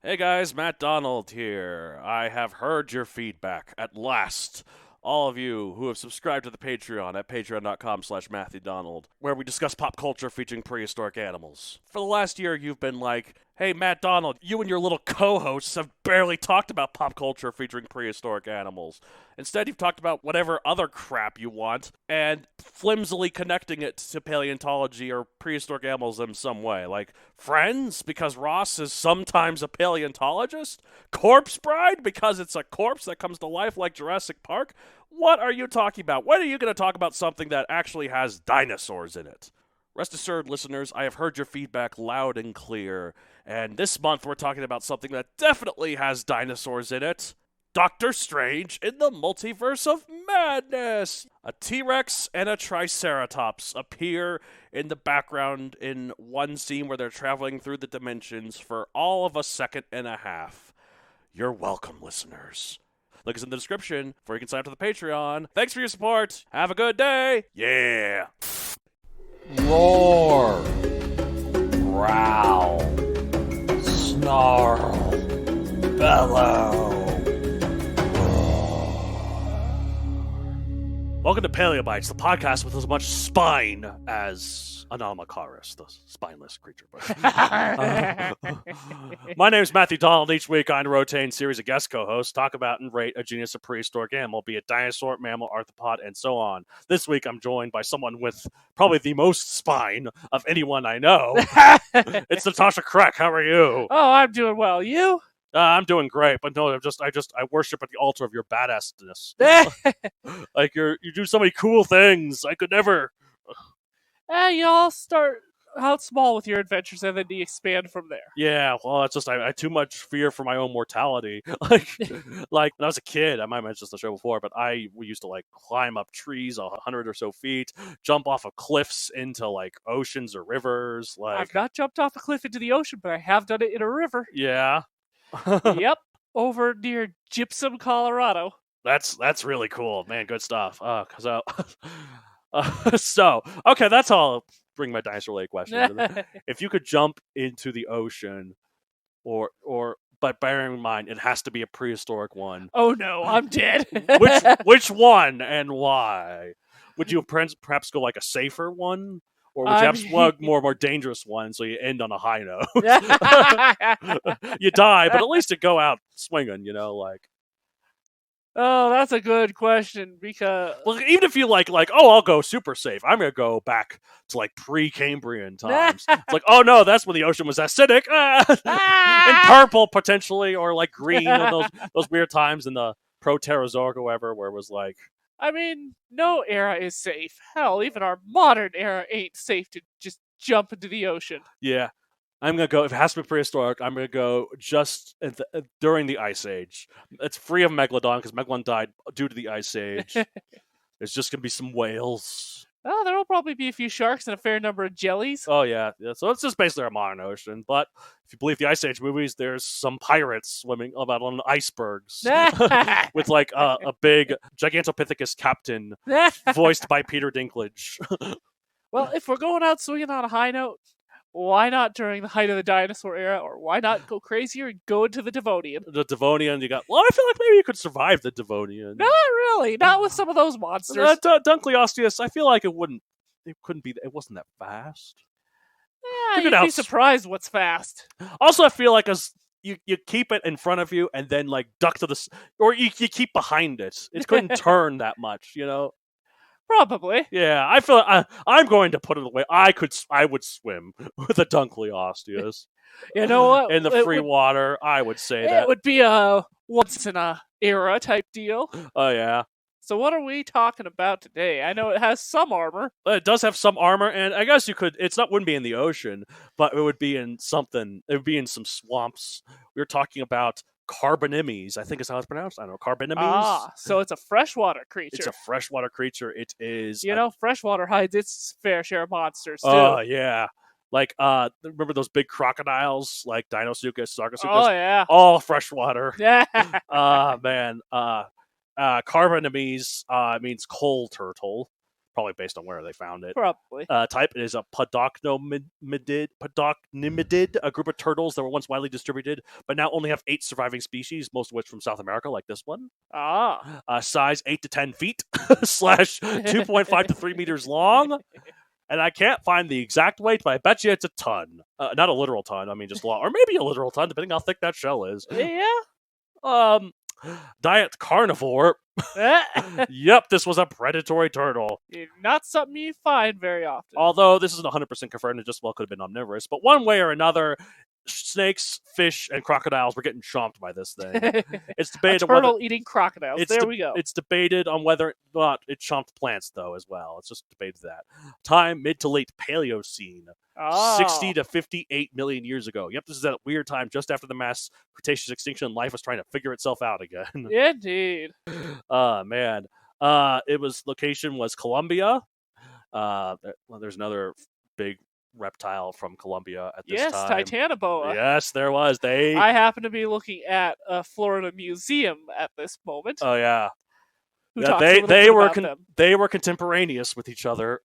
Hey guys, Matt Donald here. I have heard your feedback at last. All of you who have subscribed to the Patreon at patreon.com/MatthewDonald, where we discuss pop culture featuring prehistoric animals. For the last year, you've been like, hey, Matt Donald, you and your little co-hosts have barely talked about pop culture featuring prehistoric animals. Instead, you've talked about whatever other crap you want, and flimsily connecting it to paleontology or prehistoric animals in some way. Like, Friends, because Ross is sometimes a paleontologist? Corpse Bride, because it's a corpse that comes to life like Jurassic Park? What are you talking about? When are you going to talk about something that actually has dinosaurs in it? Rest assured, listeners, I have heard your feedback loud and clear, and this month we're talking about something that definitely has dinosaurs in it. Doctor Strange in the Multiverse of Madness! A T-Rex and a Triceratops appear in the background in one scene where they're traveling through the dimensions for all of a second and a half. You're welcome, listeners. Link is in the description where you can sign up to the Patreon. Thanks for your support. Have a good day. Yeah. Roar, growl, snarl, bellow. Welcome to Paleobites, the podcast with as much spine as Anomalocaris, the spineless creature. My name is Matthew Donald. Each week, I and a rotating series of guest co-hosts talk about and rate a genus of prehistoric animal, be it dinosaur, mammal, arthropod, and so on. This week, I'm joined by someone with probably the most spine of anyone I know. It's Natasha Krech. How are you? Oh, I'm doing well. You? I'm doing great, but no, I worship at the altar of your badassness. Like you do so many cool things. I could never. You all start out small with your adventures and then you expand from there. Yeah, well, it's just I had too much fear for my own mortality. like when I was a kid, I might have mentioned this on the show before, but we used to like climb up trees 100 or so feet, jump off of cliffs into like oceans or rivers. Like I've not jumped off a cliff into the ocean, but I have done it in a river. yeah. Yep, over near Gypsum, Colorado. That's really cool, man. Good stuff. So okay, that's all. I'll bring my dinosaur lake question. If you could jump into the ocean, but bearing in mind it has to be a prehistoric one. Oh no, I'm dead. Which one and why? Would you perhaps go like a safer one? Or would you have one more dangerous one so you end on a high note? You die, but at least you go out swinging, like. Oh, that's a good question because... Well, even if you like, I'll go super safe. I'm going to go back to like pre-Cambrian times. It's like, oh no, that's when the ocean was acidic. And purple potentially, or like green, those weird times in the Proterozoic or whatever, where it was like... I mean, no era is safe. Hell, even our modern era ain't safe to just jump into the ocean. Yeah. I'm going to go, if it has to be prehistoric, I'm going to go just during the Ice Age. It's free of Megalodon, because Megalodon died due to the Ice Age. There's just going to be some whales. Oh, there will probably be a few sharks and a fair number of jellies. Oh, yeah. So it's just basically a modern ocean. But if you believe the Ice Age movies, there's some pirates swimming about on icebergs with like a big Gigantopithecus captain voiced by Peter Dinklage. Well, if we're going out swinging on a high note, why not during the height of the dinosaur era, or why not go crazier and go into the Devonian? The Devonian, I feel like maybe you could survive the Devonian. Not really. Not with some of those monsters. Dunkleosteus, I feel like it wasn't that fast. Yeah, you'd be surprised what's fast. Also, I feel like you keep it in front of you and then like duck to or you keep behind it. It couldn't turn that much, Probably. Yeah, I feel I'm going to put it away. I would swim with a Dunkleosteus. You know what? In the free water, I would say that. It would be a once in a era type deal. Oh, yeah. So what are we talking about today? I know it has some armor. It does have some armor, and I guess you could... wouldn't be in the ocean, but it would be in something... It would be in some swamps. We were talking about Carbonemys, I think is how it's pronounced. I don't know, Carbonemys. Ah, so it's a freshwater creature. It's a freshwater creature. It is... freshwater hides its fair share of monsters, too. Oh, yeah. Like, remember those big crocodiles, like Dinosuchus, Sarcosuchus? Oh, yeah. All freshwater. Yeah. Man. Carbonemys means coal turtle, probably based on where they found it. Probably. Type is a Podocnomidid, a group of turtles that were once widely distributed, but now only have 8 surviving species, most of which from South America, like this one. Ah. Size 8 to 10 feet, slash 2.5 to 3 meters long. And I can't find the exact weight, but I bet you it's a ton. Not a literal ton, I mean just long. Or maybe a literal ton, depending how thick that shell is. Yeah. Diet carnivore. Yep, this was a predatory turtle. Not something you find very often. Although this isn't 100% confirmed, it just well could have been omnivorous. But one way or another, snakes, fish, and crocodiles were getting chomped by this thing. It's debated a turtle eating crocodiles. There we go. It's debated on whether or not it chomped plants, though, as well. It's just debated that. Time, mid to late Paleocene. 60 to 58 million years ago. Yep, this is that weird time just after the mass Cretaceous extinction. Life was trying to figure itself out again. Indeed. Man. Location was Colombia. There's another big reptile from Colombia at this time. Yes, Titanoboa. Yes, there was. I happen to be looking at a Florida museum at this moment. Oh yeah. Who talks a little bit about them. They were contemporaneous with each other.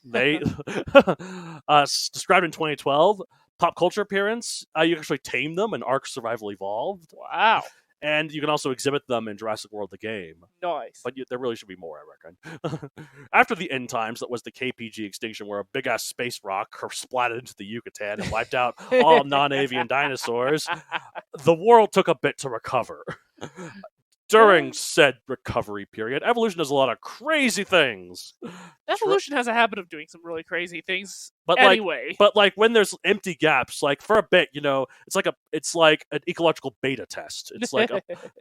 They described in 2012 pop culture appearance. You can actually tame them, and Ark Survival Evolved. Wow. And you can also exhibit them in Jurassic World: The Game. Nice. But there really should be more, I reckon. After the end times, that was the KPG extinction, where a big-ass space rock splatted into the Yucatan and wiped out all non-avian dinosaurs. The world took a bit to recover. During said recovery period, evolution does a lot of crazy things. Evolution has a habit of doing some really crazy things. But anyway, when there's empty gaps, like for a bit, it's like an ecological beta test. It's like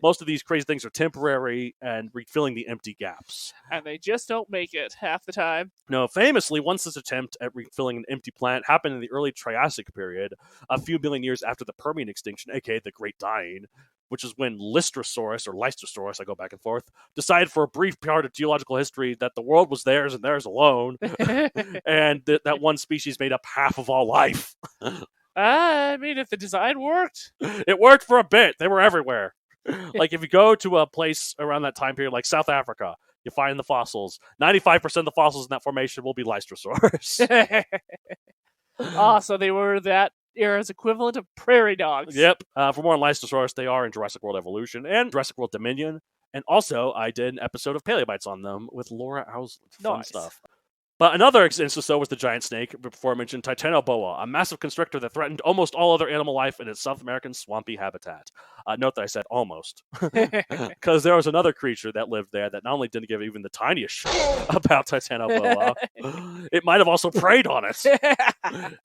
most of these crazy things are temporary and refilling the empty gaps, and they just don't make it half the time. No, famously, once this attempt at refilling an empty planet happened in the early Triassic period, a few million years after the Permian extinction, aka the Great Dying, which is when Lystrosaurus, or Lystrosaurus, I go back and forth, decided for a brief part of geological history that the world was theirs and theirs alone, and that one species made up half of all life. I mean, if the design worked. It worked for a bit. They were everywhere. Like, if you go to a place around that time period, like South Africa, you find the fossils. 95% of the fossils in that formation will be Lystrosaurus. So they were that era's equivalent of prairie dogs. Yep. For more on Lystrosaurus, they are in Jurassic World Evolution and Jurassic World Dominion. And also, I did an episode of Paleobites on them with Laura Ausland. Fun stuff. But another instance, though, was the giant snake, before I mentioned Titanoboa, a massive constrictor that threatened almost all other animal life in its South American swampy habitat. Note that I said almost. Because there was another creature that lived there that not only didn't give even the tiniest shit about Titanoboa, it might have also preyed on it.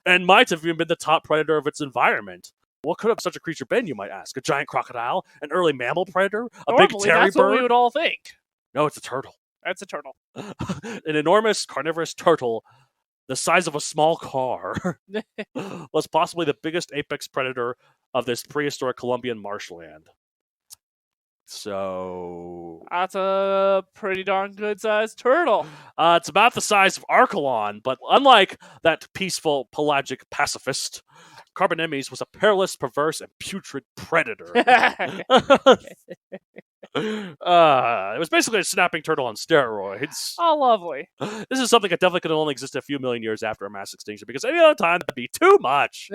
And might have even been the top predator of its environment. What could have such a creature been, you might ask? A giant crocodile? An early mammal predator? Normally, big terry that's bird? what we would all think. No, it's a turtle. That's a turtle. An enormous carnivorous turtle the size of a small car was possibly the biggest apex predator of this prehistoric Colombian marshland. So that's a pretty darn good sized turtle. It's about the size of Archelon, but unlike that peaceful pelagic pacifist, Carbonemys was a perilous, perverse, and putrid predator. It was basically a snapping turtle on steroids. Oh, lovely. This is something that definitely could only exist a few million years after a mass extinction, because any other time that'd be too much.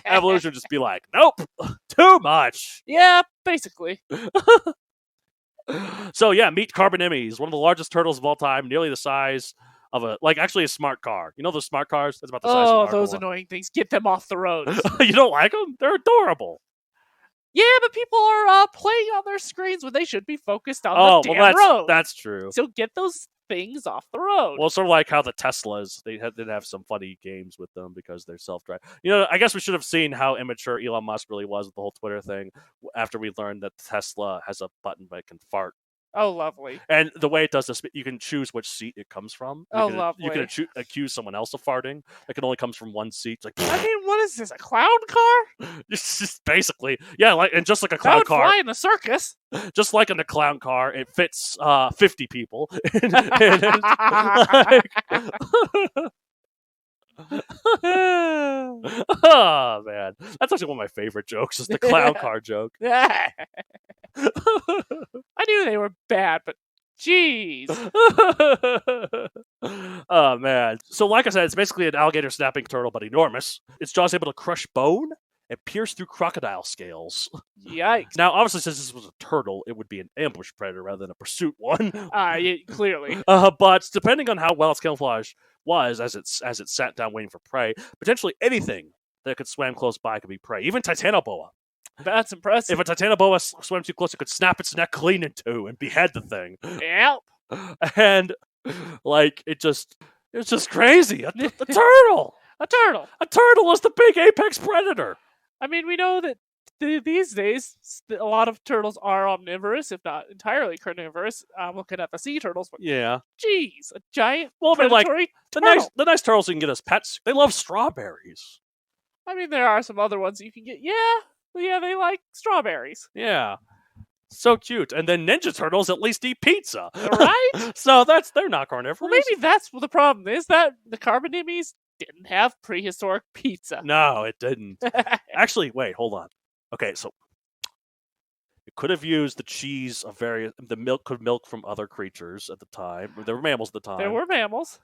Evolution would just be like, nope, too much. Yeah, basically. So yeah, meet Carbonemys, one of the largest turtles of all time, nearly the size of actually a smart car. You know those smart cars? That's about the size of an those annoying things. Get them off the roads. You don't like them? They're adorable. Yeah, but people are playing on their screens when they should be focused on the damn road. That's true. So get those things off the road. Well, sort of like how the Teslas, they did have some funny games with them because they're self-driving. You know, I guess we should have seen how immature Elon Musk really was with the whole Twitter thing after we learned that Tesla has a button that can fart. Oh, lovely. And the way it does this, you can choose which seat it comes from. Lovely. You can accuse someone else of farting. It can only comes from one seat. It's like, I mean, what is this, a clown car? It's just basically, yeah, and just like a clown car. That would fly in a circus. Just like in a clown car, it fits 50 people. Oh, man. That's actually one of my favorite jokes, is the clown car joke. I knew they were bad, but Jeez. Oh man! So, like I said, it's basically an alligator snapping turtle, but enormous. Its jaws able to crush bone and pierce through crocodile scales. Yikes. Now, obviously, since this was a turtle, it would be an ambush predator rather than a pursuit one. Yeah, clearly. But depending on how well its camouflage was, as it sat down waiting for prey, potentially anything that could swim close by could be prey. Even Titanoboa. That's impressive. If a Titanoboa swam too close, it could snap its neck clean in two and behead the thing. Yep. And like it's just crazy. A turtle. A turtle. A turtle is the big apex predator. I mean, we know that these days a lot of turtles are omnivorous, if not entirely carnivorous. I'm looking at the sea turtles, but Yeah. geez, a giant Well, I mean, like predatory the turtle. nice turtles you can get as pets. They love strawberries. I mean, there are some other ones you can get. Yeah, they like strawberries. Yeah. So cute. And then Ninja Turtles at least eat pizza. Right? So they're not carnivorous. Well, maybe that's what the problem is, that the Carbonemys didn't have prehistoric pizza. No, it didn't. Actually, wait, hold on. Okay, so it could have used the cheese of the milk from other creatures at the time. There were mammals at the time. There were mammals.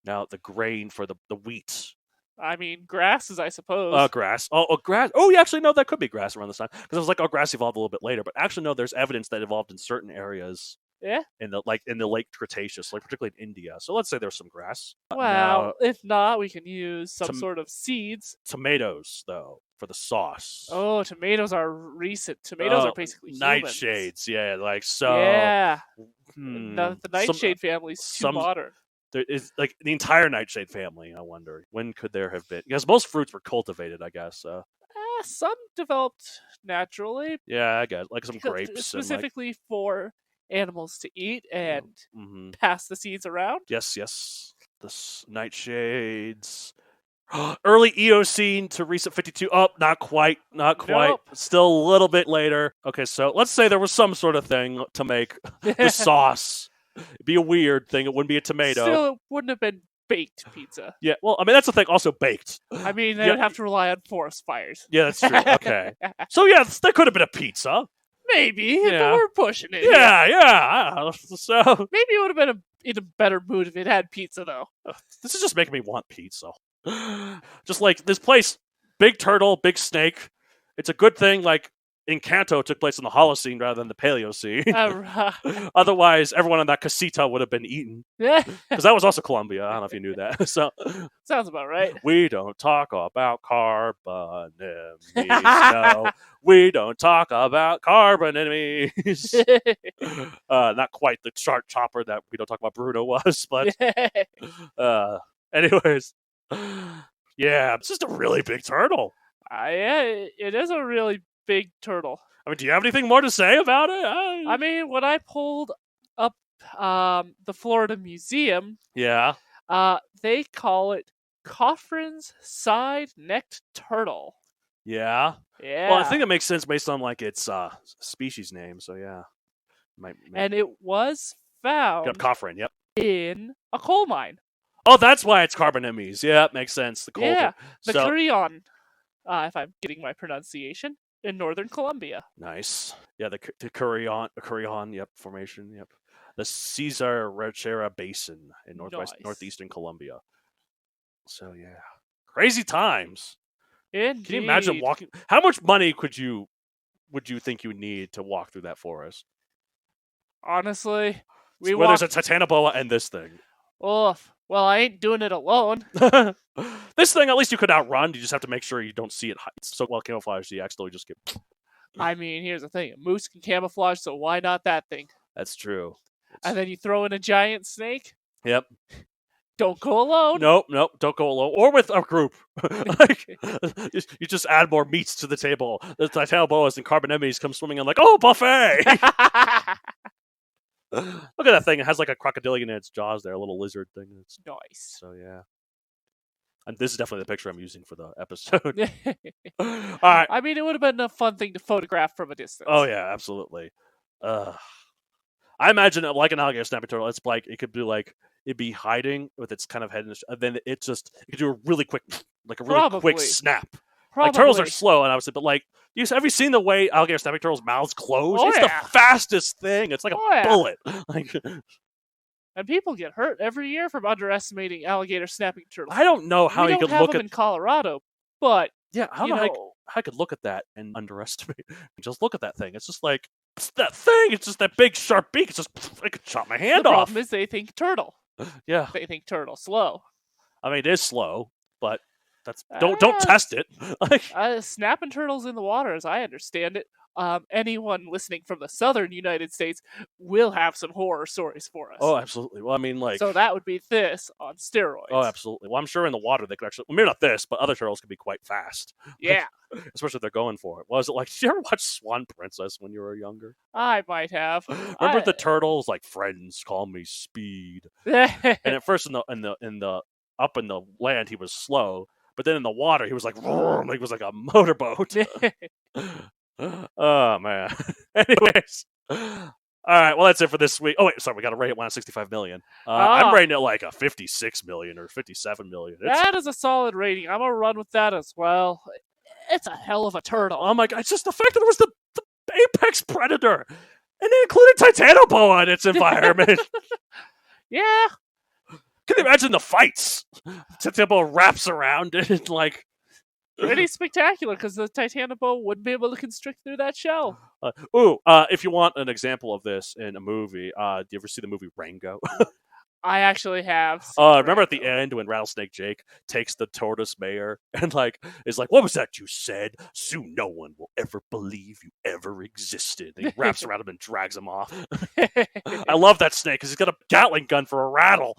Now the grain for the wheat. I mean, grasses, I suppose. Grass. Grass. Oh, yeah, actually, no, that could be grass around this time. Because it was like, grass evolved a little bit later. But actually, no, there's evidence that evolved in certain areas. Yeah. In the late Cretaceous, like particularly in India. So let's say there's some grass. Well, if not, we can use some sort of seeds. Tomatoes, though, for the sauce. Oh, tomatoes are recent. Tomatoes are basically nightshades. Yeah, like so. Yeah. The nightshade family's too modern. There is like the entire nightshade family. I wonder when could there have been? Because most fruits were cultivated, I guess. Some developed naturally. Yeah, I guess like some grapes, specifically for animals to eat and pass the seeds around. Yes. The nightshades. Early Eocene to recent 52. Oh, not quite. Nope. Still a little bit later. Okay, so let's say there was some sort of thing to make the sauce. It'd be a weird thing. It wouldn't be a tomato. Still, it wouldn't have been baked pizza. Yeah, well, I mean, that's the thing. Also baked. I mean, they would have to rely on forest fires. Yeah, that's true. Okay. So, yeah, there could have been a pizza. Maybe, if we're pushing it. Yeah. So maybe it would have been in a better mood if it had pizza, though. This is just making me want pizza. Just like this place, big turtle, big snake. It's a good thing, like, Encanto took place in the Holocene rather than the Paleocene. Otherwise, everyone on that casita would have been eaten. Yeah. Because that was also Colombia. I don't know if you knew that. So sounds about right. We don't talk about Carbonemys. No, we don't talk about Carbonemys. Not quite the sharp chopper that we don't talk about Bruno was, but anyways. Yeah, it's just a really big turtle. Yeah, it is a really big turtle. I mean, do you have anything more to say about it? I mean, when I pulled up the Florida Museum, they call it Coffrin's side-necked turtle. Yeah. Well, I think it makes sense based on like its species name. So yeah, and it was found. Coffrin. Yep. In a coal mine. Oh, that's why it's Carbonemys. Yeah, makes sense. The coal. Yeah, the Carillon, if I'm getting my pronunciation, in northern Colombia. Nice. Yeah, the Carillon, yep, formation, yep. The Cesar Rechera Basin in northeastern Colombia. So yeah, crazy times. Indeed. Can you imagine walking? How much money would you think you would need to walk through that forest? Honestly, where there's a Titanoboa and this thing. Oh, well, I ain't doing it alone. This thing, at least you could outrun. You just have to make sure you don't see it so well camouflaged you accidentally just get... I mean, here's the thing. A moose can camouflage, so why not that thing? That's true. And then you throw in a giant snake? Yep. Don't go alone. Nope, don't go alone. Or with a group. You just add more meats to the table. The Titanoboas and Carbonemys come swimming in like, oh, buffet! Look at that thing. It has like a crocodilian in its jaws there, a little lizard thing. It's nice. So, yeah. And this is definitely the picture I'm using for the episode. All right. I mean, it would have been a fun thing to photograph from a distance. Oh, yeah, absolutely. I imagine it like an alligator snapping turtle. It's like, it could be like, it'd be hiding with its kind of head, and then it could do a really quick, quick snap. Probably. Like, turtles are slow, and obviously, but like, Have you seen the way alligator snapping turtles' mouths close? Oh, It's yeah. the fastest thing. It's like a Oh, yeah. bullet. Like, And people get hurt every year from underestimating alligator snapping turtles. I don't know how we you don't could have look them at in Colorado, but yeah. I don't you know know, how I could look at that and underestimate. Just look at that thing. It's just like it's that thing. It's just that big sharp beak. It's just I could chop my hand the off. problem is they think turtle. Yeah, They think turtle slow. I mean it is slow, but that's don't test it. Like, Snapping turtles in the water, as I understand it. Anyone listening from the southern United States will have some horror stories for us. oh, absolutely. Well, I mean, like, So that would be this on steroids. oh, absolutely. Well, I'm sure in the water they could actually. Well, maybe not this, but other turtles can be quite fast. Yeah, Especially if they're going for it. Was it like? Did you ever watch Swan Princess when you were younger? I might have. Remember the turtles like friends call me Speed, and at first in the up in the land he was slow, but then in the water he was like vroom, he was like a motorboat. Oh man. Anyways. All right, well that's it for this week. Oh wait, sorry, we got to rate it 165 million. I'm rating it like a 56 million or 57 million. That is a solid rating. I'm gonna run with that as well. It's a hell of a turtle. Oh my god, it's just the fact that it was the apex predator, and it included Titanoboa in its environment. Yeah. Can you imagine the fights? Titanoboa wraps around it and like. Pretty spectacular because the Titanoboa wouldn't be able to constrict through that shell. If you want an example of this in a movie, do you ever see the movie Rango? I actually have. Remember at the end when Rattlesnake Jake takes the tortoise mayor and like is like, "What was that you said? Soon no one will ever believe you ever existed." And he wraps around him and drags him off. I love that snake because he's got a Gatling gun for a rattle.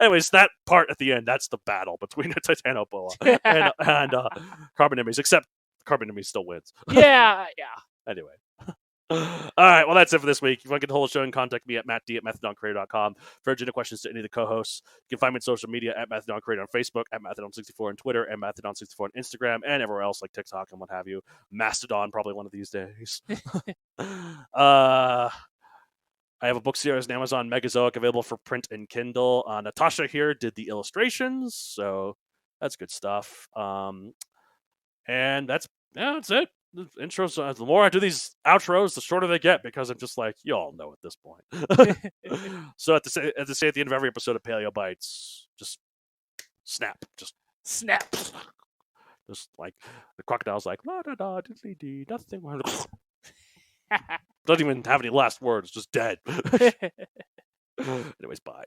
Anyways, that part at the end, that's the battle between the Titanoboa and Carbonemys, except Carbonemys still wins. Yeah. Anyway. All right, well, that's it for this week. If you want to get the whole show and contact me at mattd@mathodonCreator.com. For agenda questions to any of the co-hosts, you can find me on social media at Mathodon Creator on Facebook, at Mathodon64 on Twitter, and Mathodon64 on Instagram, and everywhere else like TikTok and what have you. Mastodon, probably one of these days. I have a book series on Amazon, Megazoic, available for print and Kindle. Natasha here did the illustrations, so that's good stuff. And that's it. The intros. The more I do these outros, the shorter they get because I'm just like, you all know at this point. So at the end of every episode of Paleo Bites, just snap, just like the crocodile's like la da da diddly dee, nothing. Doesn't even have any last words, just dead. Anyways, bye.